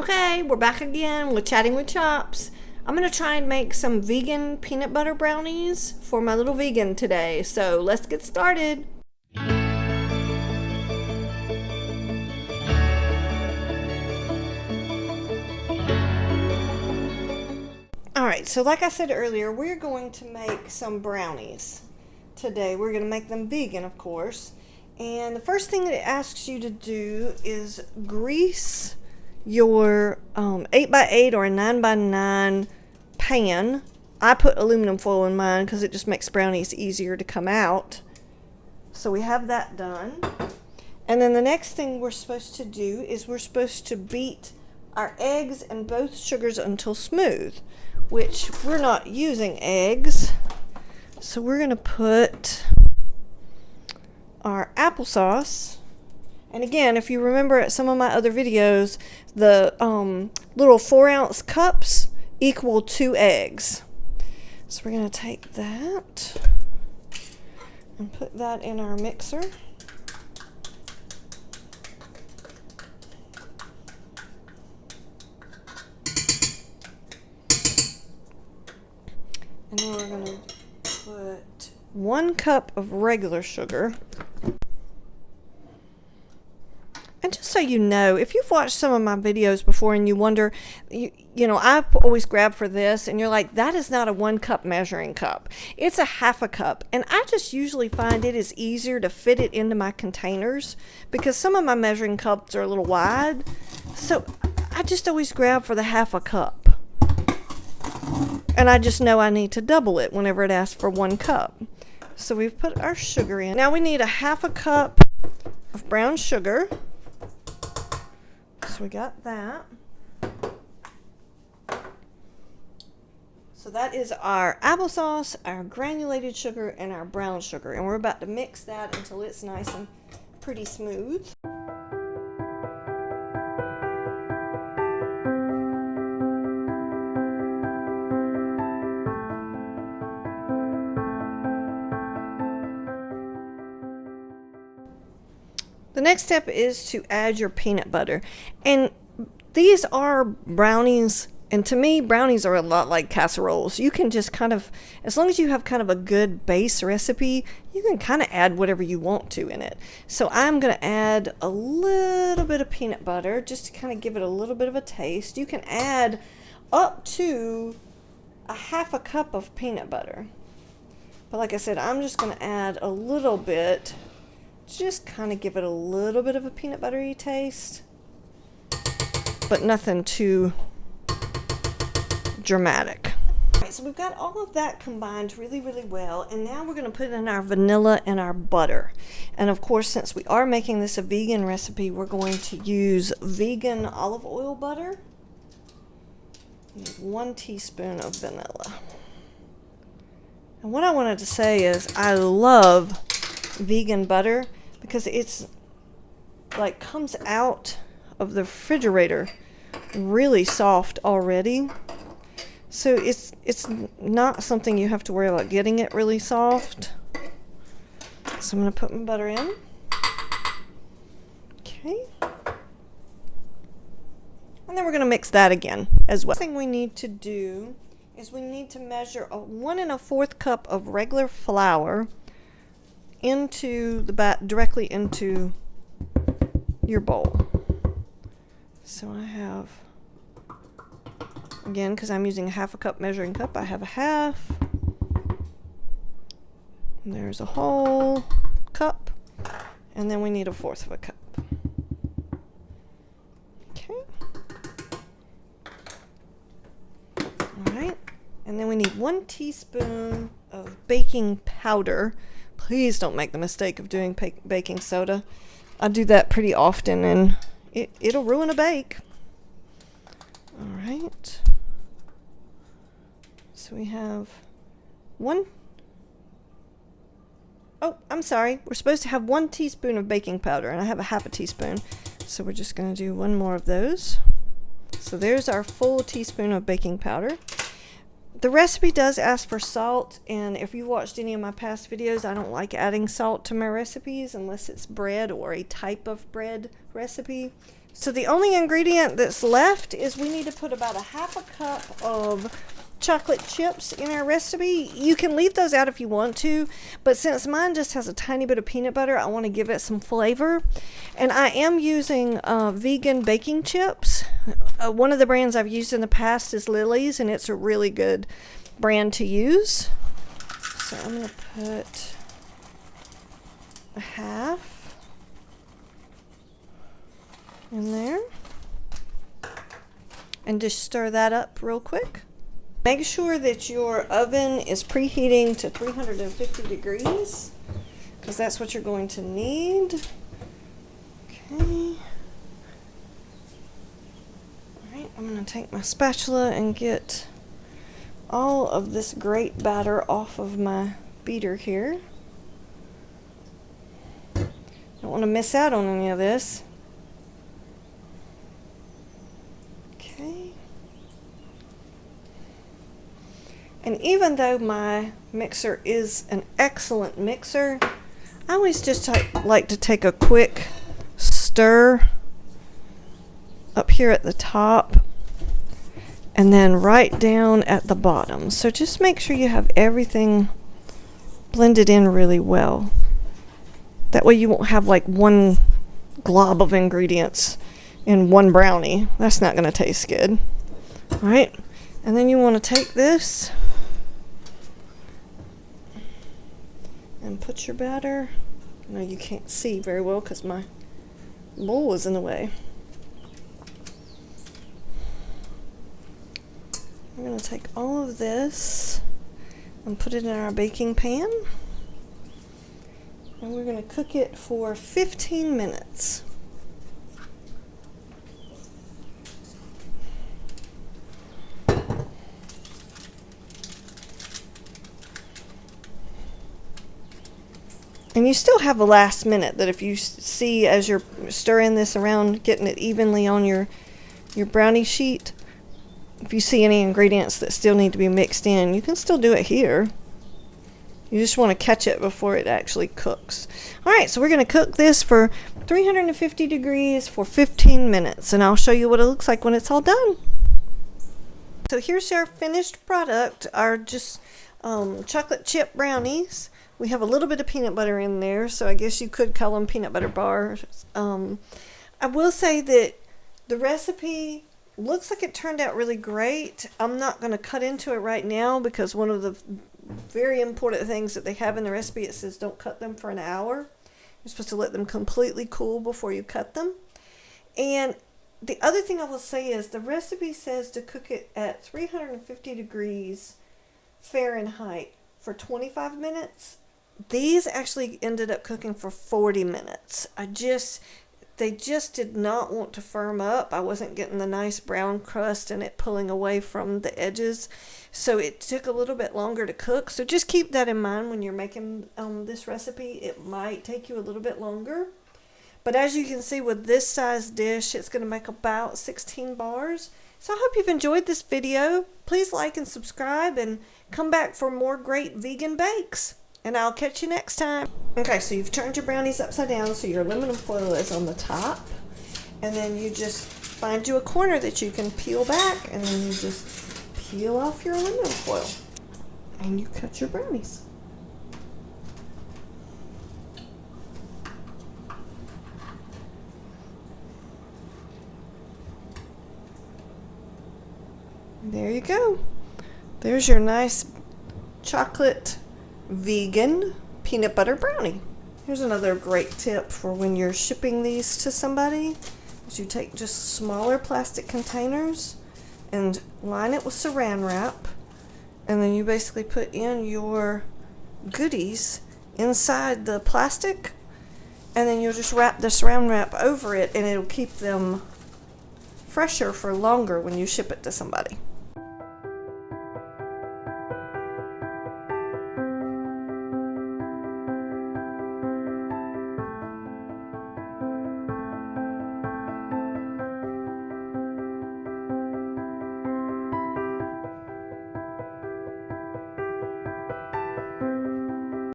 Okay, we're back again with Chatting with Chops. I'm going to try and make some vegan peanut butter brownies for my little vegan today. So let's get started. Alright, so like I said earlier, we're going to make some brownies today. We're going to make them vegan, of course. And the first thing that it asks you to do is grease your 8x8 or a 9x9 pan. I put aluminum foil in mine because it just makes brownies easier to come out. So we have that done. And then the next thing we're supposed to do is we're supposed to beat our eggs and both sugars until smooth, which we're not using eggs. So we're going to put our applesauce. And again, if you remember some of my other videos, the little 4-ounce cups equal 2 eggs. So we're going to take that and put that in our mixer. And then we're going to put 1 cup of regular sugar. And just so you know, if you've watched some of my videos before and you wonder, you know, I always grab for this and you're like, that is not a 1 cup measuring cup. It's a 1/2 cup. And I just usually find it is easier to fit it into my containers because some of my measuring cups are a little wide. So I just always grab for the 1/2 cup. And I just know I need to double it whenever it asks for 1 cup. So we've put our sugar in. Now we need a 1/2 cup of brown sugar. So we got that. So that is our applesauce, our granulated sugar, and our brown sugar. And we're about to mix that until it's nice and pretty smooth. The next step is to add your peanut butter. And these are brownies, and to me, brownies are a lot like casseroles. You can just kind of, as long as you have kind of a good base recipe, you can kind of add whatever you want to in it. So I'm going to add a little bit of peanut butter just to kind of give it a little bit of a taste. You can add up to a 1/2 cup of peanut butter. But like I said, I'm just going to add a little bit. Just kind of give it a little bit of a peanut buttery taste, but nothing too dramatic. All right, so we've got all of that combined really, really well, and now we're going to put in our vanilla and our butter. And of course, since we are making this a vegan recipe, we're going to use vegan olive oil butter. 1 teaspoon of vanilla. And what I wanted to say is I love vegan butter because it's like comes out of the refrigerator really soft already. So it's not something you have to worry about getting it really soft. So I'm going to put my butter in. Okay. And then we're going to mix that again as well. The thing we need to do is we need to measure a 1 1/4 cup of regular flour into the directly into your bowl. So I have, again, because I'm using a 1/2 cup measuring cup, I have a 1/2. And there's a whole cup, and then we need a 1/4 of a cup. Okay. All right, and then we need 1 teaspoon of baking powder. Please don't make the mistake of doing baking soda. I do that pretty often and it'll ruin a bake. All right. So we have 1. Oh, I'm sorry. We're supposed to have 1 teaspoon of baking powder and I have a 1/2 teaspoon. So we're just going to do 1 more of those. So there's our full teaspoon of baking powder. The recipe does ask for salt, and if you watched any of my past videos, I don't like adding salt to my recipes unless it's bread or a type of bread recipe. So the only ingredient that's left is we need to put about a half a cup of chocolate chips in our recipe. You can leave those out if you want to, but since mine just has a tiny bit of peanut butter, I want to give it some flavor. And I am using vegan baking chips. One of the brands I've used in the past is Lily's, and it's a really good brand to use. So I'm going to put a half in there and just stir that up real quick. Make sure that your oven is preheating to 350 degrees because that's what you're going to need. Okay. Alright, I'm going to take my spatula and get all of this great batter off of my beater here. Don't want to miss out on any of this. Okay. And even though my mixer is an excellent mixer, I always just like to take a quick stir up here at the top and then right down at the bottom. So just make sure you have everything blended in really well. That way you won't have like one glob of ingredients in one brownie. That's not going to taste good. All right, and then you want to take this and put your batter. No, you can't see very well because my bowl is in the way. We're going to take all of this and put it in our baking pan. And we're going to cook it for 15 minutes. And you still have a last minute that if you see as you're stirring this around, getting it evenly on your brownie sheet, if you see any ingredients that still need to be mixed in, you can still do it here. You just want to catch it before it actually cooks. Alright, so we're going to cook this for 350 degrees for 15 minutes, and I'll show you what it looks like when it's all done. So here's our finished product, our just chocolate chip brownies. We have a little bit of peanut butter in there, so I guess you could call them peanut butter bars. I will say that the recipe looks like it turned out really great. I'm not going to cut into it right now because one of the very important things that they have in the recipe, it says don't cut them for an hour. You're supposed to let them completely cool before you cut them. And the other thing I will say is the recipe says to cook it at 350 degrees Fahrenheit for 25 minutes. These actually ended up cooking for 40 minutes. They just did not want to firm up. I wasn't getting the nice brown crust and it pulling away from the edges. So it took a little bit longer to cook. So just keep that in mind when you're making this recipe. It might take you a little bit longer. But as you can see with this size dish, it's going to make about 16 bars. So I hope you've enjoyed this video. Please like and subscribe and come back for more great vegan bakes. And I'll catch you next time. Okay, so you've turned your brownies upside down so your aluminum foil is on the top. And then you just find you a corner that you can peel back, and then you just peel off your aluminum foil. And you cut your brownies. There you go. There's your nice chocolate vegan peanut butter brownie. Here's another great tip for when you're shipping these to somebody. Is you take just smaller plastic containers and line it with saran wrap, and then you basically put in your goodies inside the plastic, and then you'll just wrap the saran wrap over it, and it'll keep them fresher for longer when you ship it to somebody.